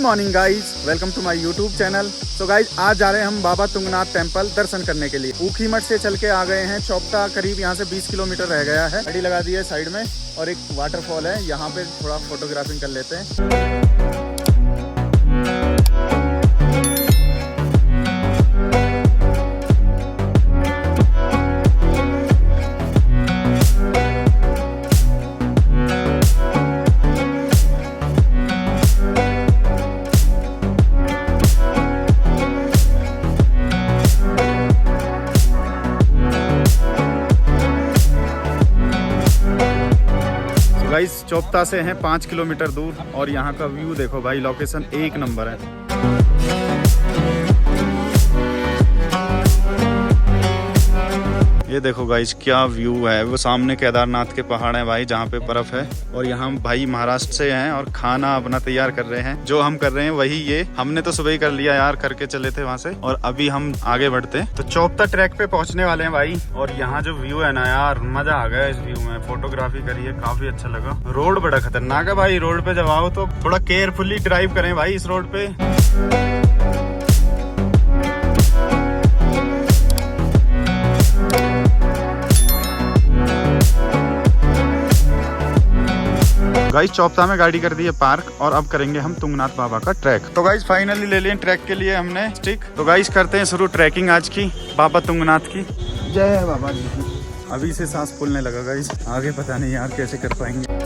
Morning guys, welcome to my YouTube channel. तो guys आज जा रहे हैं हम बाबा तुंगनाथ टेम्पल दर्शन करने के लिए। ऊखीमठ से चल के आ गए हैं चौपता, करीब यहाँ से 20 किलोमीटर रह गया है। गाड़ी लगा दी है साइड में और एक वाटरफॉल है, यहाँ पे थोड़ा फोटोग्राफिंग कर लेते हैं। गाइस चौपता से हैं 5 किलोमीटर दूर और यहाँ का व्यू देखो भाई, लोकेशन एक नंबर है। ये देखो गाइस क्या व्यू है, वो सामने केदारनाथ के पहाड़ हैं भाई जहाँ पे बर्फ है। और यहाँ भाई महाराष्ट्र से हैं और खाना अपना तैयार कर रहे हैं। जो हम कर रहे हैं वही ये हमने तो सुबह ही कर लिया यार, करके चले थे वहाँ से, और अभी हम आगे बढ़ते हैं। तो चौपता ट्रैक पे पहुँचने वाले हैं भाई। और यहाँ जो व्यू है ना यार, मजा आ गया इस व्यू में। फोटोग्राफी करिए, काफी अच्छा लगा। रोड बड़ा खतरनाक है भाई, रोड पे जब आओ तो थोड़ा केयरफुली ड्राइव करें भाई इस रोड पे। गाइस चौपता में गाड़ी कर दी है पार्क और अब करेंगे हम तुंगनाथ बाबा का ट्रैक। तो गाइस फाइनली ले लिए ट्रैक के लिए हमने स्टिक। तो गाइस करते हैं शुरू ट्रैकिंग आज की बाबा तुंगनाथ की। जय है बाबा जी। अभी से सांस फूलने लगा गाइस, आगे पता नहीं यार कैसे कर पाएंगे।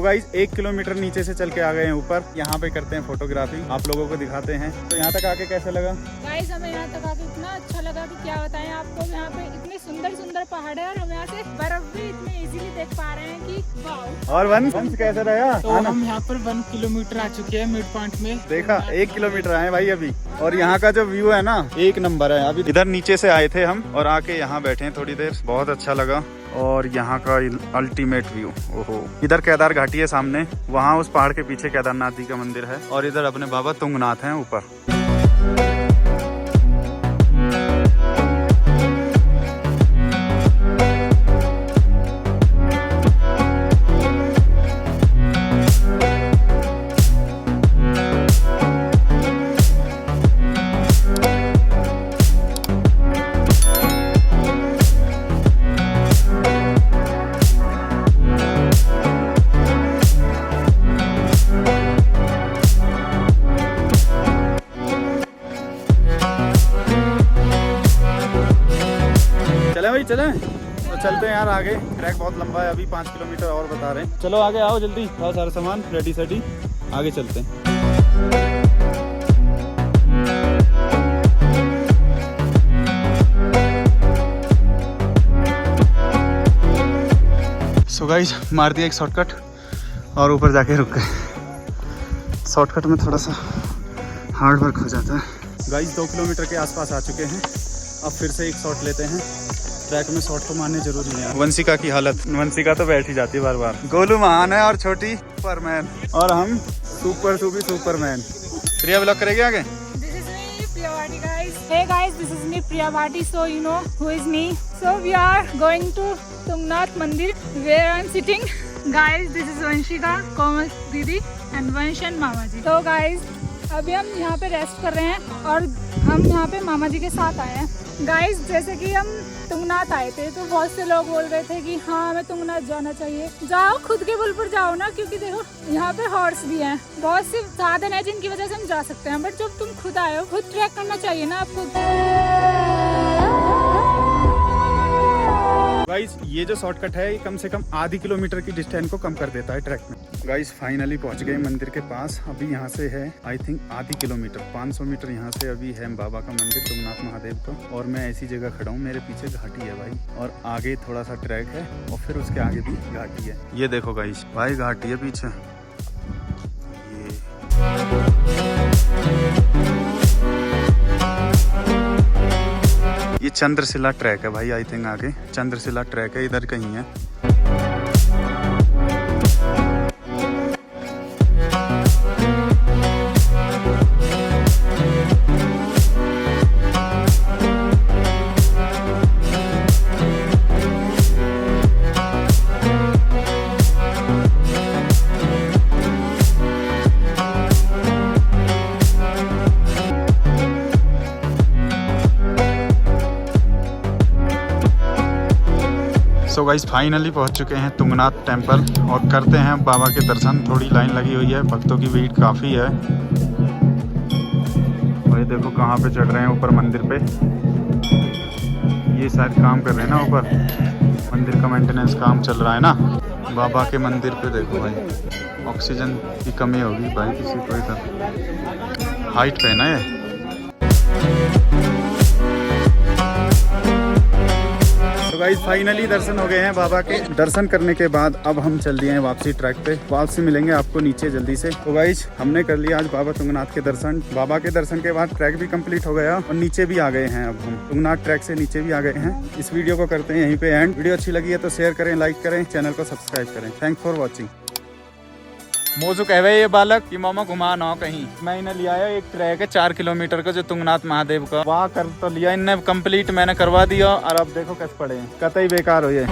गाइस 1 किलोमीटर नीचे से चल के आ गए हैं ऊपर। यहाँ पे करते हैं फोटोग्राफी, आप लोगों को दिखाते हैं। तो यहाँ तक आके कैसा लगा गाइस? हमें यहाँ तक आके इतना अच्छा लगा कि क्या बताएं आपको। यहाँ पे इतने सुंदर सुंदर पहाड़ है और हम यहाँ से बर्फ भी इतने इजीली देख पा रहे हैं कि वाव। और वंश कैसा रहा? तो हम यहाँ पर 1 किलोमीटर आ चुके हैं मिड पॉइंट में। देखा 1 किलोमीटर आए भाई अभी। और यहाँ का जो व्यू है ना, एक नंबर है। अभी इधर नीचे से आए थे हम और आके यहाँ बैठे हैं थोड़ी देर, बहुत अच्छा लगा। और यहाँ का अल्टीमेट व्यू, ओहो। इधर केदार घाटी है सामने, वहाँ उस पहाड़ के पीछे केदारनाथ जी का मंदिर है और इधर अपने बाबा तुंगनाथ हैं ऊपर। चले तो चलते हैं यार आगे। ट्रैक बहुत लंबा है, अभी 5 किलोमीटर और बता रहे हैं। चलो आगे आओ जल्दी, थोड़ा सारा सामान रेडी सेडी, आगे चलते हैं। सो गाइस मार दिया एक शॉर्टकट और ऊपर जाके रुक गए। शॉर्टकट में थोड़ा सा हार्ड वर्क हो जाता है। गाइस 2 किलोमीटर के आसपास आ चुके हैं, अब फिर से एक शॉट लेते हैं। ट्रैक में शॉट तो मारने जरूरी है। वंशिका की हालत, वंशिका तो बैठ ही जाती है बार बार। गोलू महान है और छोटी सुपरमैन, और हम सुपरमैन। प्रिया ब्लॉग करेगी आगे। This is me, Priya Bhati, guys. Hey guys, this is me, Priya Bhati. So you know who is me. So we are going to Tungnath Mandir where I am sitting. Guys, this is Vanshika, Komal Didi and Vansh and Mama ji. So guys, अभी हम यहाँ पे rest कर रहे हैं और हम यहाँ पे मामा जी के साथ आए हैं। गाइस जैसे कि हम तुंगनाथ आए थे तो बहुत से लोग बोल रहे थे कि हाँ हमें तुंगनाथ जाना चाहिए। जाओ, खुद के बल पर जाओ ना, क्योंकि देखो यहाँ पे हॉर्स भी हैं, बहुत से साधन है जिनकी वजह से हम जा सकते हैं। बट जब तुम खुद आए हो, खुद ट्रैक करना चाहिए ना आपको। गाइस ये जो शॉर्टकट है ये कम से कम आधी किलोमीटर की डिस्टेंस को कम कर देता है ट्रैक में। गाइस फाइनली पहुंच गए मंदिर के पास। अभी यहाँ से है आई थिंक आधी किलोमीटर, 500 मीटर यहाँ से अभी है बाबा का मंदिर तुंगनाथ महादेव का। और मैं ऐसी जगह खड़ा हूँ, मेरे पीछे घाटी है भाई, और आगे थोड़ा सा ट्रैक है और फिर उसके आगे भी घाटी है। ये देखो गाइस भाई घाटी है पीछे। ये चंद्रशिला ट्रैक है भाई, आई थिंक आगे चंद्रशिला ट्रैक है, इधर कहीं है। तो गाइस फाइनली पहुंच चुके हैं तुंगनाथ टेम्पल और करते हैं बाबा के दर्शन। थोड़ी लाइन लगी हुई है, भक्तों की भीड़ काफ़ी है। और ये देखो कहाँ पे चढ़ रहे हैं ऊपर मंदिर पे। ये शायद काम कर रहे हैं ना ऊपर, मंदिर का मेंटेनेंस काम चल रहा है ना। बाबा के मंदिर पे देखो भाई, ऑक्सीजन की कमी होगी भाई किसी को इधर। हाइट पे है ना ये। तो गाइस फाइनली दर्शन हो गए हैं बाबा के। दर्शन करने के बाद अब हम चल दिए हैं वापसी ट्रैक पे। वापसी मिलेंगे आपको नीचे जल्दी से। तो गाइस हमने कर लिया आज बाबा तुंगनाथ के दर्शन। बाबा के दर्शन के बाद ट्रैक भी कंप्लीट हो गया और नीचे भी आ गए हैं। अब हम तुंगनाथ ट्रैक से नीचे भी आ गए हैं। इस वीडियो को करते हैं यहीं पे एंड। वीडियो अच्छी लगी है तो शेयर करें, लाइक करें, चैनल को सब्सक्राइब करें। Thanks for watching. मोजू कहवे ये बालक कि मामा घुमा ना हो कहीं। मैं इन्हें लिया है एक ट्रैक है 4 किलोमीटर का जो तुंगनाथ महादेव का, वहाँ कर तो लिया इनने कंप्लीट, मैंने करवा दिया और अब देखो कैसे पड़े हैं, कतई बेकार हो ये।